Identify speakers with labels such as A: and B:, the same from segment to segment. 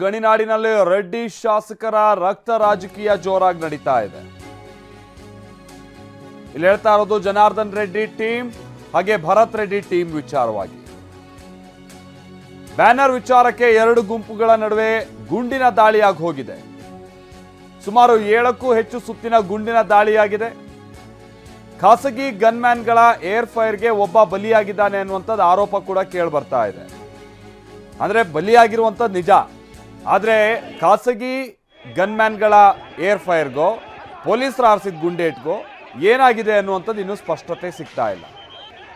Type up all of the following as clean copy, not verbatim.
A: ಗಣಿನಾಡಿನಲ್ಲಿ ರೆಡ್ಡಿ ಶಾಸಕರ ರಕ್ತ ರಾಜಕೀಯ ಜೋರಾಗಿ ನಡೀತಾ ಇದೆ. ಇಲ್ಲಿ ಹೇಳ್ತಾ ಇರೋದು ಜನಾರ್ದನ್ ರೆಡ್ಡಿ ಟೀಮ್ ಹಾಗೆ ಭರತ್ ರೆಡ್ಡಿ ಟೀಮ್ ವಿಚಾರವಾಗಿ. ಬ್ಯಾನರ್ ವಿಚಾರಕ್ಕೆ ಎರಡು ಗುಂಪುಗಳ ನಡುವೆ ಗುಂಡಿನ ದಾಳಿಯಾಗಿ ಹೋಗಿದೆ. ಸುಮಾರು 7ಕ್ಕೂ ಹೆಚ್ಚು ಸುತ್ತಿನ ಗುಂಡಿನ ದಾಳಿಯಾಗಿದೆ. ಖಾಸಗಿ ಗನ್ಮ್ಯಾನ್ಗಳ ಏರ್ ಫೈರ್ಗೆ ಒಬ್ಬ ಬಲಿಯಾಗಿದ್ದಾನೆ ಅನ್ನುವಂಥದ್ದು ಆರೋಪ ಕೂಡ ಕೇಳಿ ಬರ್ತಾ ಇದೆ. ಅಂದ್ರೆ ಬಲಿಯಾಗಿರುವಂಥದ್ದು ನಿಜ, ಆದರೆ ಖಾಸಗಿ ಗನ್ಮ್ಯಾನ್ಗಳ ಏರ್ ಫೈರ್ಗೋ ಪೊಲೀಸರು ಹಾರಿಸಿದ ಗುಂಡೇಟ್ಗೋ ಏನಾಗಿದೆ ಅನ್ನುವಂಥದ್ದು ಇನ್ನೂ ಸ್ಪಷ್ಟತೆ ಸಿಗ್ತಾ ಇಲ್ಲ.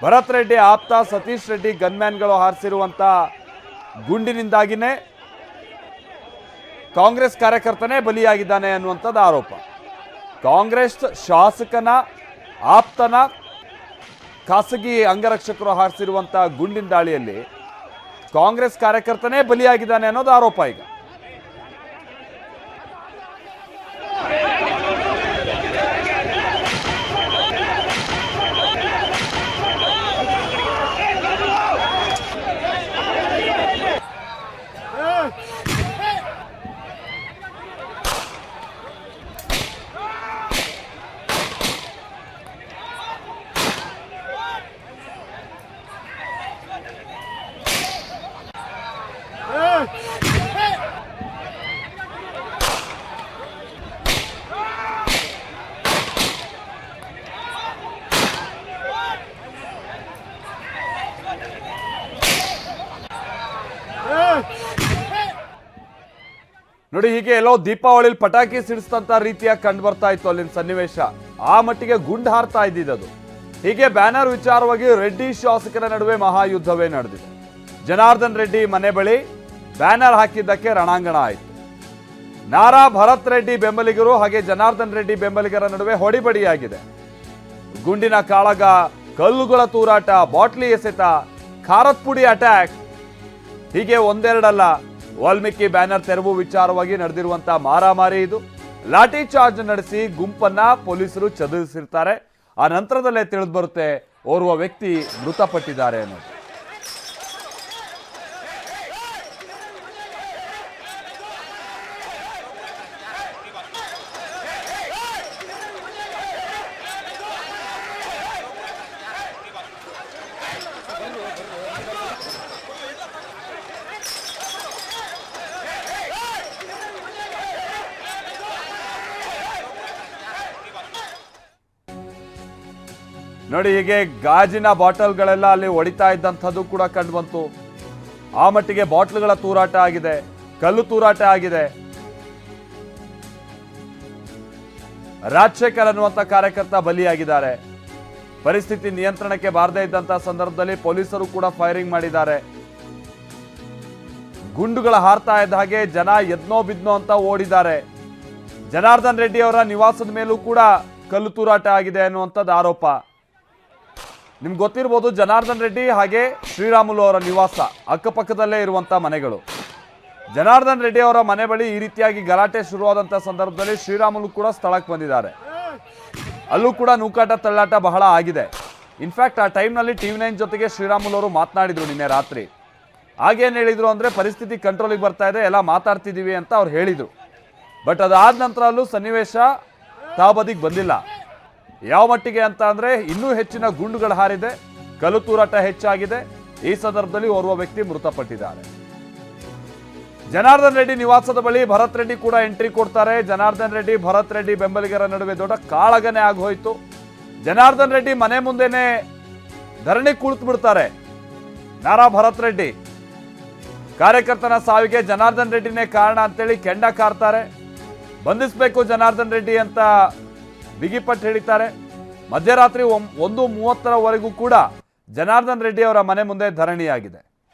A: ಭರತ್ ರೆಡ್ಡಿ ಆಪ್ತ ಸತೀಶ್ ರೆಡ್ಡಿ ಗನ್ಮ್ಯಾನ್ಗಳು ಹಾರಿಸಿರುವಂಥ ಗುಂಡಿನಿಂದಾಗಿನೇ ಕಾಂಗ್ರೆಸ್ ಕಾರ್ಯಕರ್ತನೇ ಬಲಿಯಾಗಿದ್ದಾನೆ ಅನ್ನುವಂಥದ್ದು ಆರೋಪ. ಕಾಂಗ್ರೆಸ್ ಶಾಸಕನ ಆಪ್ತನ ಖಾಸಗಿ ಅಂಗರಕ್ಷಕರು ಹಾರಿಸಿರುವಂಥ ಗುಂಡಿನ ದಾಳಿಯಲ್ಲಿ ಕಾಂಗ್ರೆಸ್ ಕಾರ್ಯಕರ್ತನೇ ಬಲಿಯಾಗಿದ್ದಾನೆ ಅನ್ನೋದು ಆರೋಪ ಈಗ. ನೋಡಿ, ಹೀಗೆ ಎಲ್ಲೋ ದೀಪಾವಳಿಲಿ ಪಟಾಕಿ ಸಿಡಿಸ್ತಂತ ರೀತಿಯಾಗಿ ಕಂಡು ಬರ್ತಾ ಇತ್ತು ಅಲ್ಲಿನ ಸನ್ನಿವೇಶ. ಆ ಮಟ್ಟಿಗೆ ಗುಂಡು ಹಾರ್ತಾ ಇದ್ದಿದ್ದು. ಹೀಗೆ ಬ್ಯಾನರ್ ವಿಚಾರವಾಗಿ ರೆಡ್ಡಿ ಶಾಸಕರ ನಡುವೆ ಮಹಾಯುದ್ಧವೇ ನಡೆದಿದೆ. ಜನಾರ್ದನ್ ರೆಡ್ಡಿ ಮನೆ ಬಳಿ ಬ್ಯಾನರ್ ಹಾಕಿದ್ದಕ್ಕೆ ರಣಾಂಗಣ ಆಯಿತು. ನಾರಾ ಭರತ್ ರೆಡ್ಡಿ ಬೆಂಬಲಿಗರು ಹಾಗೆ ಜನಾರ್ದನ್ ರೆಡ್ಡಿ ಬೆಂಬಲಿಗರ ನಡುವೆ ಹೊಡಿಬಡಿಯಾಗಿದೆ. ಗುಂಡಿನ ಕಾಳಗ, ಕಲ್ಲುಗಳ ತೂರಾಟ, ಬಾಟ್ಲಿ ಎಸೆತ, ಖಾರದ ಪುಡಿ ಅಟ್ಯಾಕ್, ಹೀಗೆ ಒಂದೆರಡಲ್ಲ, ವಾಲ್ಮೀಕಿ ಬ್ಯಾನರ್ ತೆರವು ವಿಚಾರವಾಗಿ ನಡೆದಿರುವಂತಹ ಮಾರಾಮಾರಿ ಇದು. ಲಾಠಿ ಚಾರ್ಜ್ ನಡೆಸಿ ಗುಂಪನ್ನ ಪೊಲೀಸರು ಚದುರಿಸಿರ್ತಾರೆ. ಆ ನಂತರದಲ್ಲೇ ತಿಳಿದು ಬರುತ್ತೆ ಓರ್ವ ವ್ಯಕ್ತಿ ಮೃತಪಟ್ಟಿದ್ದಾರೆ ಅನ್ನೋದು. ನೋಡಿ, ಹೀಗೆ ಗಾಜಿನ ಬಾಟಲ್ಗಳೆಲ್ಲ ಅಲ್ಲಿ ಹೊಡಿತಾ ಇದ್ದಂಥದ್ದು ಕೂಡ ಕಂಡು ಬಂತು. ಆ ಮಟ್ಟಿಗೆ ಬಾಟ್ಲುಗಳ ತೂರಾಟ ಆಗಿದೆ, ಕಲ್ಲು ತೂರಾಟ ಆಗಿದೆ. ರಾಜಶೇಖರ್ ಅನ್ನುವಂಥ ಕಾರ್ಯಕರ್ತ ಬಲಿಯಾಗಿದ್ದಾರೆ. ಪರಿಸ್ಥಿತಿ ನಿಯಂತ್ರಣಕ್ಕೆ ಬಾರದೇ ಇದ್ದಂತಹ ಸಂದರ್ಭದಲ್ಲಿ ಪೊಲೀಸರು ಕೂಡ ಫೈರಿಂಗ್ ಮಾಡಿದ್ದಾರೆ. ಗುಂಡುಗಳ ಹಾರ್ತಾ ಇದ್ದ ಹಾಗೆ ಜನ ಎದ್ನೋ ಬಿದ್ನೋ ಅಂತ ಓಡಿದ್ದಾರೆ. ಜನಾರ್ದನ್ ರೆಡ್ಡಿ ಅವರ ನಿವಾಸದ ಮೇಲೂ ಕೂಡ ಕಲ್ಲು ತೂರಾಟ ಆಗಿದೆ ಅನ್ನುವಂಥದ್ದು ಆರೋಪ. ನಿಮ್ಗೆ ಗೊತ್ತಿರ್ಬೋದು, ಜನಾರ್ದನ್ ರೆಡ್ಡಿ ಹಾಗೆ ಶ್ರೀರಾಮುಲು ಅವರ ನಿವಾಸ ಅಕ್ಕಪಕ್ಕದಲ್ಲೇ ಇರುವಂಥ ಮನೆಗಳು. ಜನಾರ್ದನ್ ರೆಡ್ಡಿ ಅವರ ಮನೆ ಬಳಿ ಈ ರೀತಿಯಾಗಿ ಗಲಾಟೆ ಶುರುವಾದಂಥ ಸಂದರ್ಭದಲ್ಲಿ ಶ್ರೀರಾಮುಲು ಕೂಡ ಸ್ಥಳಕ್ಕೆ ಬಂದಿದ್ದಾರೆ. ಅಲ್ಲೂ ಕೂಡ ನೂಕಾಟ ತಳ್ಳಾಟ ಬಹಳ ಆಗಿದೆ. ಇನ್ಫ್ಯಾಕ್ಟ್ ಆ ಟೈಮ್ನಲ್ಲಿ TV9 ಜೊತೆಗೆ ಶ್ರೀರಾಮುಲು ಅವರು ಮಾತನಾಡಿದ್ರು ನಿನ್ನೆ ರಾತ್ರಿ. ಆಗೇನು ಹೇಳಿದ್ರು ಅಂದರೆ, ಪರಿಸ್ಥಿತಿ ಕಂಟ್ರೋಲಿಗೆ ಬರ್ತಾ ಇದೆ, ಎಲ್ಲ ಮಾತಾಡ್ತಿದ್ದೀವಿ ಅಂತ ಅವ್ರು ಹೇಳಿದರು. ಬಟ್ ಅದಾದ ನಂತರ ಅಲ್ಲೂ ಸನ್ನಿವೇಶ ತಾಬದಿಗೆ ಬಂದಿಲ್ಲ. ಯಾವ ಮಟ್ಟಿಗೆ ಅಂತ ಅಂದರೆ, ಇನ್ನೂ ಹೆಚ್ಚಿನ ಗುಂಡುಗಳು ಹಾರಿದೆ, ಕಲ್ಲು ತೂರಾಟ ಹೆಚ್ಚಾಗಿದೆ. ಈ ಸಂದರ್ಭದಲ್ಲಿ ಓರ್ವ ವ್ಯಕ್ತಿ ಮೃತಪಟ್ಟಿದ್ದಾರೆ. ಜನಾರ್ದನ್ ರೆಡ್ಡಿ ನಿವಾಸದ ಬಳಿ ಭರತ್ ರೆಡ್ಡಿ ಕೂಡ ಎಂಟ್ರಿ ಕೊಡ್ತಾರೆ. ಜನಾರ್ದನ್ ರೆಡ್ಡಿ ಭರತ್ ರೆಡ್ಡಿ ಬೆಂಬಲಿಗರ ನಡುವೆ ದೊಡ್ಡ ಕಾಳಗನೆ ಆಗೋಯ್ತು. ಜನಾರ್ದನ್ ರೆಡ್ಡಿ ಮನೆ ಮುಂದೆನೆ ಧರಣಿ ಕುಳಿತು ಬಿಡ್ತಾರೆ. ನಾರಾ ಭರತ್ ರೆಡ್ಡಿ ಕಾರ್ಯಕರ್ತನ ಸಾವಿಗೆ ಜನಾರ್ದನ್ ರೆಡ್ಡಿನೇ ಕಾರಣ ಅಂತೇಳಿ ಕೆಂಡ ಕಾರ್ತಾರೆ. ಬಂಧಿಸಬೇಕು ಜನಾರ್ದನ್ ರೆಡ್ಡಿ ಅಂತ ಬಿಗಿಪಟ್ಟು ಹೇಳಿದ್ದಾರೆ. ಮಧ್ಯರಾತ್ರಿ 1:30ವರೆಗೂ ಕೂಡ ಜನಾರ್ದನ್ ರೆಡ್ಡಿ ಅವರ ಮನೆ ಮುಂದೆ ಧರಣಿಯಾಗಿದೆ.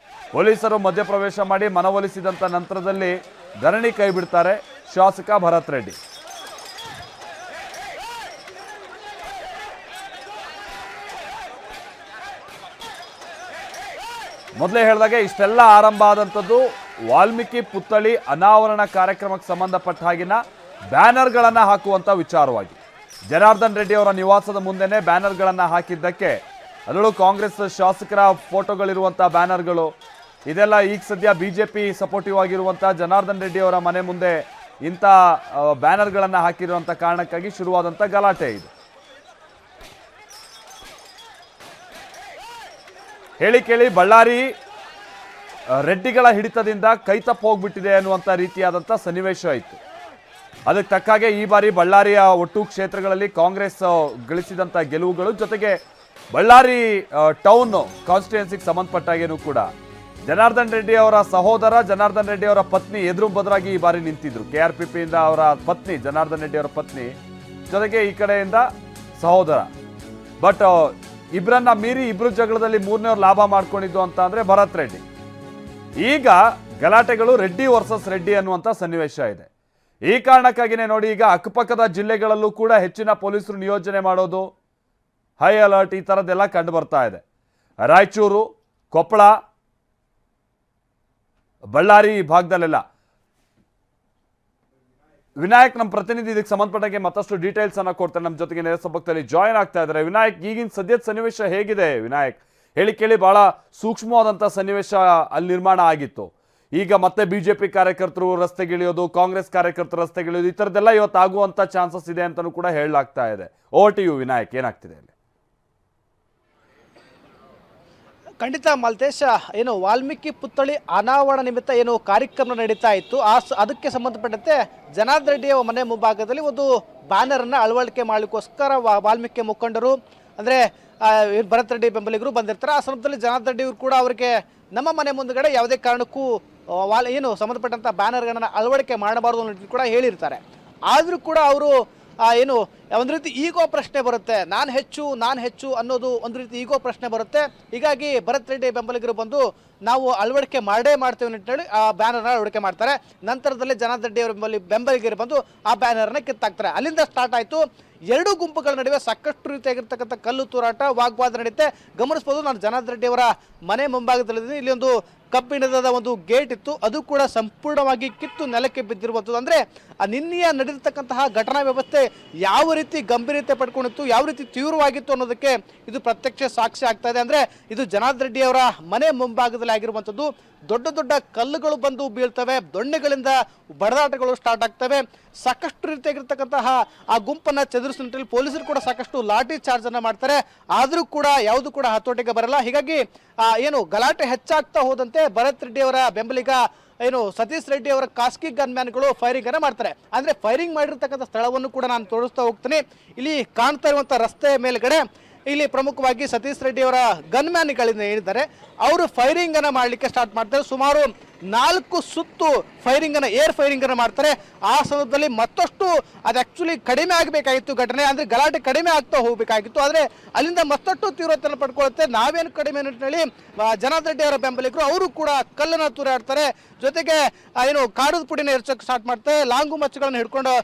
A: ಪೊಲೀಸರು ಮಧ್ಯಪ್ರವೇಶ ಮಾಡಿ ಮನವೊಲಿಸಿದಂತ ನಂತರದಲ್ಲಿ ಧರಣಿ ಕೈ ಬಿಡ್ತಾರೆ ಶಾಸಕ ಭರತ್ ರೆಡ್ಡಿ. ಮೊದಲೇ ಹೇಳಿದಾಗೆ ಇಷ್ಟೆಲ್ಲ ಆರಂಭ ಆದಂಥದ್ದು ವಾಲ್ಮೀಕಿ ಪುತ್ಥಳಿ ಅನಾವರಣ ಕಾರ್ಯಕ್ರಮಕ್ಕೆ ಸಂಬಂಧಪಟ್ಟ ಹಾಗಿನ ಬ್ಯಾನರ್ಗಳನ್ನು ಹಾಕುವಂಥ ವಿಚಾರವಾಗಿ. ಜನಾರ್ದನ್ ರೆಡ್ಡಿ ಅವರ ನಿವಾಸದ ಮುಂದೆನೇ ಬ್ಯಾನರ್ಗಳನ್ನು ಹಾಕಿದ್ದಕ್ಕೆ ಅದರಲ್ಲೂ ಕಾಂಗ್ರೆಸ್ ಶಾಸಕರ ಫೋಟೋಗಳಿರುವಂಥ ಬ್ಯಾನರ್ಗಳು, ಇದೆಲ್ಲ ಈಗ ಸದ್ಯ ಬಿಜೆಪಿ ಸಪೋರ್ಟಿವ್ ಆಗಿರುವಂತ ಜನಾರ್ದನ್ ರೆಡ್ಡಿ ಅವರ ಮನೆ ಮುಂದೆ ಇಂಥ ಬ್ಯಾನರ್ಗಳನ್ನು ಹಾಕಿರುವಂತ ಕಾರಣಕ್ಕಾಗಿ ಶುರುವಾದಂತ ಗಲಾಟೆ ಇದು. ಹೇಳಿ ಕೇಳಿ ಬಳ್ಳಾರಿ ರೆಡ್ಡಿಗಳ ಹಿಡಿತದಿಂದ ಕೈತಪ್ಪ ಹೋಗ್ಬಿಟ್ಟಿದೆ ಅನ್ನುವಂಥ ರೀತಿಯಾದಂಥ ಸನ್ನಿವೇಶ ಇತ್ತು. ಅದಕ್ಕೆ ತಕ್ಕಾಗೆ ಈ ಬಾರಿ ಬಳ್ಳಾರಿಯ ಒಟ್ಟು ಕ್ಷೇತ್ರಗಳಲ್ಲಿ ಕಾಂಗ್ರೆಸ್ ಗಳಿಸಿದಂಥ ಗೆಲುವುಗಳು, ಜೊತೆಗೆ ಬಳ್ಳಾರಿ ಟೌನ್ ಕಾನ್ಸ್ಟಿಟ್ಯೂನ್ಸಿಗೆ ಸಂಬಂಧಪಟ್ಟಾಗೇನೂ ಕೂಡ ಜನಾರ್ದನ್ ರೆಡ್ಡಿ ಅವರ ಸಹೋದರ, ಜನಾರ್ದನ್ ರೆಡ್ಡಿ ಅವರ ಪತ್ನಿ ಎದುರು ಬದಲಾಗಿ ಈ ಬಾರಿ ನಿಂತಿದ್ರು. KRPP-ಯಿಂದ ಅವರ ಪತ್ನಿ, ಜನಾರ್ದನ್ ರೆಡ್ಡಿ ಅವರ ಪತ್ನಿ, ಜೊತೆಗೆ ಈ ಕಡೆಯಿಂದ ಸಹೋದರ. ಬಟ್ ಇಬ್ಬರನ್ನ ಮೀರಿ ಇಬ್ರು ಜಗಳದಲ್ಲಿ ಮೂರನೇವ್ರು ಲಾಭ ಮಾಡ್ಕೊಂಡಿದ್ದು ಅಂತ ಅಂದ್ರೆ ಭರತ್ ರೆಡ್ಡಿ. ಈಗ ಗಲಾಟೆಗಳು ರೆಡ್ಡಿ ವರ್ಸಸ್ ರೆಡ್ಡಿ ಅನ್ನುವಂಥ ಸನ್ನಿವೇಶ ಇದೆ. ಈ ಕಾರಣಕ್ಕಾಗಿನೇ ನೋಡಿ, ಈಗ ಅಕ್ಕಪಕ್ಕದ ಜಿಲ್ಲೆಗಳಲ್ಲೂ ಕೂಡ ಹೆಚ್ಚಿನ ಪೊಲೀಸರು ನಿಯೋಜನೆ ಮಾಡೋದು, ಹೈ ಅಲರ್ಟ್ ಈ ಥರದ್ದೆಲ್ಲ ಕಂಡು ಬರ್ತಾ ಇದೆ. ರಾಯಚೂರು, ಕೊಪ್ಪಳ, ಬಳ್ಳಾರಿ ಭಾಗದಲ್ಲೆಲ್ಲ. ವಿನಾಯಕ್ ನಮ್ಮ ಪ್ರತಿನಿಧಿ ಇದಕ್ಕೆ ಸಂಬಂಧಪಟ್ಟಂಗೆ ಮತ್ತಷ್ಟು ಡೀಟೇಲ್ಸ್ ಅನ್ನ ಕೊಡ್ತಾರೆ. ನಮ್ಮ ಜೊತೆಗೆ ನೇರ ಸಂಪರ್ಕದಲ್ಲಿ ಜಾಯಿನ್ ಆಗ್ತಾ ಇದ್ದಾರೆ. ವಿನಾಯಕ್, ಈಗಿನ ಸದ್ಯದ ಸನ್ನಿವೇಶ ಹೇಗಿದೆ ವಿನಾಯಕ್? ಹೇಳಿ ಕೇಳಿ ಬಹಳ ಸೂಕ್ಷ್ಮವಾದಂಥ ಸನ್ನಿವೇಶ ಅಲ್ಲಿ ನಿರ್ಮಾಣ ಆಗಿತ್ತು. ಈಗ ಮತ್ತೆ ಬಿಜೆಪಿ ಕಾರ್ಯಕರ್ತರು ರಸ್ತೆಗಿಳಿಯೋದು, ಕಾಂಗ್ರೆಸ್ ಕಾರ್ಯಕರ್ತರು ರಸ್ತೆಗಿಳಿಯೋದು, ಈ ಥರದ್ದೆಲ್ಲ ಇವತ್ತು ಆಗುವಂಥ ಚಾನ್ಸಸ್ ಇದೆ ಅಂತಲೂ ಕೂಡ ಹೇಳಲಾಗ್ತಾ ಇದೆ. ಓವರ್ ಟು ಯು ವಿನಾಯಕ್, ಏನಾಗ್ತಿದೆ ಅಲ್ಲಿ?
B: ಖಂಡಿತ ಮಾಲ್ತೇಶ, ಏನು ವಾಲ್ಮೀಕಿ ಪುತ್ಥಳಿ ಅನಾವರಣ ನಿಮಿತ್ತ ಏನು ಕಾರ್ಯಕ್ರಮ ನಡೀತಾ ಇತ್ತು, ಅದಕ್ಕೆ ಸಂಬಂಧಪಟ್ಟಂತೆ ಜನಾರ್ದನ್ ರೆಡ್ಡಿಯ ಮನೆ ಮುಂಭಾಗದಲ್ಲಿ ಒಂದು ಬ್ಯಾನರನ್ನು ಅಳವಡಿಕೆ ಮಾಡಲಿಕ್ಕೋಸ್ಕರ ವಾಲ್ಮೀಕಿ ಮುಖಂಡರು ಅಂದರೆ ಭರತ್ ರೆಡ್ಡಿ ಬೆಂಬಲಿಗರು ಬಂದಿರ್ತಾರೆ. ಆ ಸಂದರ್ಭದಲ್ಲಿ ಜನಾರ್ದನ್ ರೆಡ್ಡಿ ಅವರು ಕೂಡ ಅವರಿಗೆ ನಮ್ಮ ಮನೆ ಮುಂದುಗಡೆ ಯಾವುದೇ ಕಾರಣಕ್ಕೂ ಏನು ಸಂಬಂಧಪಟ್ಟಂಥ ಬ್ಯಾನರ್ಗಳನ್ನು ಅಳವಡಿಕೆ ಮಾಡಬಾರ್ದು ಅನ್ನೋ ಕೂಡ ಹೇಳಿರ್ತಾರೆ. ಆದರೂ ಕೂಡ ಅವರು ಏನು ಒಂದು ರೀತಿ ಈಗೋ ಪ್ರಶ್ನೆ ಬರುತ್ತೆ, ನಾನು ಹೆಚ್ಚು ಅನ್ನೋದು ಒಂದು ರೀತಿ ಈಗೋ ಪ್ರಶ್ನೆ ಬರುತ್ತೆ. ಹೀಗಾಗಿ ಭರತ್ ರೆಡ್ಡಿ ಬೆಂಬಲಿಗರು ಬಂದು ನಾವು ಅಳವಡಿಕೆ ಮಾಡ್ತೇವೆ ಅಂತ ಹೇಳಿ ಆ ಬ್ಯಾನರ್ನ ಅಳವಡಿಕೆ ಮಾಡ್ತಾರೆ. ನಂತರದಲ್ಲಿ ಜನಾರ್ದನ್ ರೆಡ್ಡಿ ಅವರ ಬೆಂಬಲಿಗರು ಬಂದು ಆ ಬ್ಯಾನರ್ನ ಕಿತ್ತಾಕ್ತಾರೆ. ಅಲ್ಲಿಂದ ಸ್ಟಾರ್ಟ್ ಆಯಿತು. ಎರಡು ಗುಂಪುಗಳ ನಡುವೆ ಸಾಕಷ್ಟು ರೀತಿಯಾಗಿರ್ತಕ್ಕಂಥ ಕಲ್ಲು ತೂರಾಟ, ವಾಗ್ವಾದ ನಡೀತೆ ಗಮನಿಸಬಹುದು. ನಾನು ಜನಾರ್ದನ್ ರೆಡ್ಡಿ ಅವರ ಮನೆ ಮುಂಭಾಗದಲ್ಲಿದ್ದೀನಿ. ಇಲ್ಲಿ ಒಂದು ಕಬ್ಬಿಣದ ಒಂದು ಗೇಟ್ ಇತ್ತು, ಅದು ಕೂಡ ಸಂಪೂರ್ಣವಾಗಿ ಕಿತ್ತು ನೆಲಕ್ಕೆ ಬಿದ್ದಿರುವಂಥದ್ದು. ಅಂದರೆ ನಿನ್ನೆಯ ನಡೆದಿರ್ತಕ್ಕಂತಹ ಘಟನಾ ವ್ಯವಸ್ಥೆ ಯಾವ ರೀತಿ ಗಂಭೀರತೆ ಪಡ್ಕೊಂಡಿತ್ತು, ಯಾವ ರೀತಿ ತೀವ್ರವಾಗಿತ್ತು ಅನ್ನೋದಕ್ಕೆ ಇದು ಪ್ರತ್ಯಕ್ಷ ಸಾಕ್ಷಿ ಆಗ್ತಾ ಇದೆ. ಅಂದರೆ ಇದು ಜನಾರ್ದನ್ ರೆಡ್ಡಿ ಅವರ ಮನೆ ಮುಂಭಾಗದಲ್ಲಿ ಆಗಿರುವಂಥದ್ದು. ದೊಡ್ಡ ದೊಡ್ಡ ಕಲ್ಲುಗಳು ಬಂದು ಬೀಳ್ತವೆ, ದೊಣ್ಣೆಗಳಿಂದ ಬಡದಾಟಗಳು ಸ್ಟಾರ್ಟ್ ಆಗ್ತವೆ. ಸಾಕಷ್ಟು ರೀತಿಯಾಗಿರ್ತಕ್ಕಂತಹ ಆ ಗುಂಪನ್ನು ಚದುರಿಸುವ ನಿಟ್ಟಿನಲ್ಲಿ ಪೊಲೀಸರು ಕೂಡ ಸಾಕಷ್ಟು ಲಾಠಿ ಚಾರ್ಜ್ ಅನ್ನ ಮಾಡ್ತಾರೆ. ಆದರೂ ಕೂಡ ಯಾವುದು ಕೂಡ ಹತೋಟಿಗೆ ಬರಲ್ಲ. ಹೀಗಾಗಿ ಏನು ಗಲಾಟೆ ಹೆಚ್ಚಾಗ್ತಾ ಹೋದಂತೆ ಭರತ್ ರೆಡ್ಡಿ ಅವರ ಬೆಂಬಲಿಗ ಏನು ಸತೀಶ್ ರೆಡ್ಡಿ ಅವರ ಖಾಸಗಿ ಗನ್ಮ್ಯಾನ್ಗಳು ಫೈರಿಂಗ್ ಅನ್ನ ಮಾಡ್ತಾರೆ. ಅಂದ್ರೆ ಫೈರಿಂಗ್ ಮಾಡಿರ್ತಕ್ಕಂಥ ಸ್ಥಳವನ್ನು ಕೂಡ ನಾನು ತೋರಿಸ್ತಾ ಹೋಗ್ತೀನಿ. ಇಲ್ಲಿ ಕಾಣ್ತಾ ಇರುವಂತ ರಸ್ತೆ ಮೇಲ್ಗಡೆ ಇಲ್ಲಿ ಪ್ರಮುಖವಾಗಿ ಸತೀಶ್ ರೆಡ್ಡಿ ಅವರ ಗನ್ಮ್ಯಾನ್ಗಳಿಂದ ಹೇಳಿದ್ದಾರೆ. ಅವರು ಫೈರಿಂಗ್ ಅನ್ನ ಮಾಡಲಿಕ್ಕೆ ಸ್ಟಾರ್ಟ್ ಮಾಡ್ತಾರೆ. ಸುಮಾರು 4 ಸುತ್ತು ಏರ್ ಫೈರಿಂಗ್ ಅನ್ನು ಮಾಡ್ತಾರೆ. ಆ ಸಂದರ್ಭದಲ್ಲಿ ಮತ್ತಷ್ಟು ಅದು ಆಕ್ಚುಲಿ ಕಡಿಮೆ ಆಗಬೇಕಾಗಿತ್ತು ಘಟನೆ, ಅಂದ್ರೆ ಗಲಾಟೆ ಕಡಿಮೆ ಆಗ್ತಾ ಹೋಗಬೇಕಾಗಿತ್ತು. ಆದರೆ ಅಲ್ಲಿಂದ ಮತ್ತಷ್ಟು ತೀವ್ರತೆಯನ್ನು ಪಡ್ಕೊಳ್ಳುತ್ತೆ. ನಾವೇನು ಕಡಿಮೆ ಹೇಳಿ ಜನಾರ್ದನ್ ರೆಡ್ಡಿ ಅವರ ಬೆಂಬಲಿಗರು ಅವರು ಕೂಡ ಕಲ್ಲನ್ನು ತೂರಾಡ್ತಾರೆ. ಜೊತೆಗೆ ಏನು ಕಾಡದ ಪುಡಿನ ಎರಚಕ್ಕೆ ಸ್ಟಾರ್ಟ್ ಮಾಡ್ತಾರೆ. ಲಾಂಗು ಮಚ್ಚುಗಳನ್ನು ಹಿಡ್ಕೊಂಡು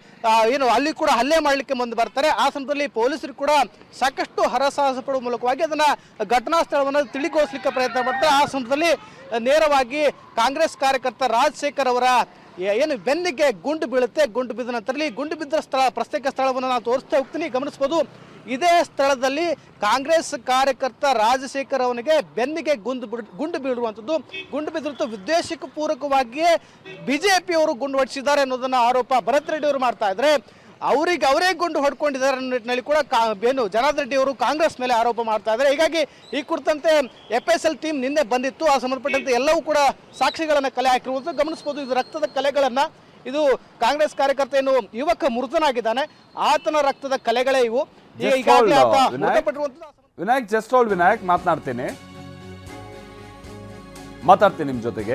B: ಏನು ಅಲ್ಲಿ ಕೂಡ ಹಲ್ಲೆ ಮಾಡಲಿಕ್ಕೆ ಮುಂದೆ ಬರ್ತಾರೆ. ಆ ಸಂದರ್ಭದಲ್ಲಿ ಪೊಲೀಸರು ಕೂಡ ಸಾಕಷ್ಟು ಹರಸಾಹಸ ಪಡುವ ಮೂಲಕವಾಗಿ ಅದನ್ನ ಘಟನಾ ಸ್ಥಳವನ್ನು ತಿಳಿಗೊಳಿಸಲಿಕ್ಕೆ ಪ್ರಯತ್ನ ಮಾಡ್ತಾರೆ. ಆ ಸಂದರ್ಭದಲ್ಲಿ ನೇರವಾಗಿ ಕಾಂಗ್ರೆಸ್ ಕಾರ್ಯಕರ್ತ ರಾಜಶೇಖರ್ ಅವರ ಏನು ಬೆನ್ನಿಗೆ ಗುಂಡು ಬೀಳುತ್ತೆ. ಗುಂಡು ಬಿದ್ದ ನಂತರದಲ್ಲಿ ಗುಂಡು ಬಿದ್ದ ಪ್ರತ್ಯೇಕ ಸ್ಥಳವನ್ನು ನಾನು ತೋರಿಸ್ತಾ ಹೋಗ್ತೀನಿ, ಗಮನಿಸಬಹುದು. ಇದೇ ಸ್ಥಳದಲ್ಲಿ ಕಾಂಗ್ರೆಸ್ ಕಾರ್ಯಕರ್ತ ರಾಜಶೇಖರ್ ಅವನಿಗೆ ಬೆನ್ನಿಗೆ ಗುಂಡು ಬೀಳುವಂಥದ್ದು. ಗುಂಡು ಬಿದ್ದಿರುತ್ತ ಉದ್ದೇಶಕ್ಕೆ ಪೂರಕವಾಗಿಯೇ ಬಿಜೆಪಿಯವರು ಗುಂಡು ಹೊಡಿಸಿದ್ದಾರೆ ಅನ್ನೋದನ್ನ ಆರೋಪ ಭರತ್ ರೆಡ್ಡಿ ಅವರು ಮಾಡ್ತಾ ಇದ್ದಾರೆ. ಅವರೇ ಗುಂಡು ಹೊಡ್ಕೊಂಡಿದ್ದಾರೆ ಅನ್ನೋ ನಿಟ್ಟಿನಲ್ಲಿ ಕೂಡ ಏನು ಜನಾರ್ದನ್ ರೆಡ್ಡಿ ಅವರು ಕಾಂಗ್ರೆಸ್ ಮೇಲೆ ಆರೋಪ ಮಾಡ್ತಾ ಇದ್ದಾರೆ. ಹೀಗಾಗಿ ಈ ಕುರಿತಂತೆ FSL ಟೀಮ್ ನಿನ್ನೆ ಬಂದಿತ್ತು. ಆ ಸಂಬಂಧಪಟ್ಟಂತೆ ಎಲ್ಲವೂ ಕೂಡ ಸಾಕ್ಷಿಗಳನ್ನ ಕಲೆ ಹಾಕಿರುವುದು ಗಮನಿಸಬಹುದು. ಇದು ರಕ್ತದ ಕಲೆಗಳನ್ನ, ಇದು ಕಾಂಗ್ರೆಸ್ ಕಾರ್ಯಕರ್ತ ಏನು ಯುವಕ ಮೃತನಾಗಿದ್ದಾನೆ, ಆತನ ರಕ್ತದ ಕಲೆಗಳೇ ಇವು.
A: ವಿನಾಯಕ್, ಜಸ್ಟ್ ಆಲ್ ವಿನಾಯಕ್ ಮಾತನಾಡ್ತೀನಿ ನಿಮ್ ಜೊತೆಗೆ.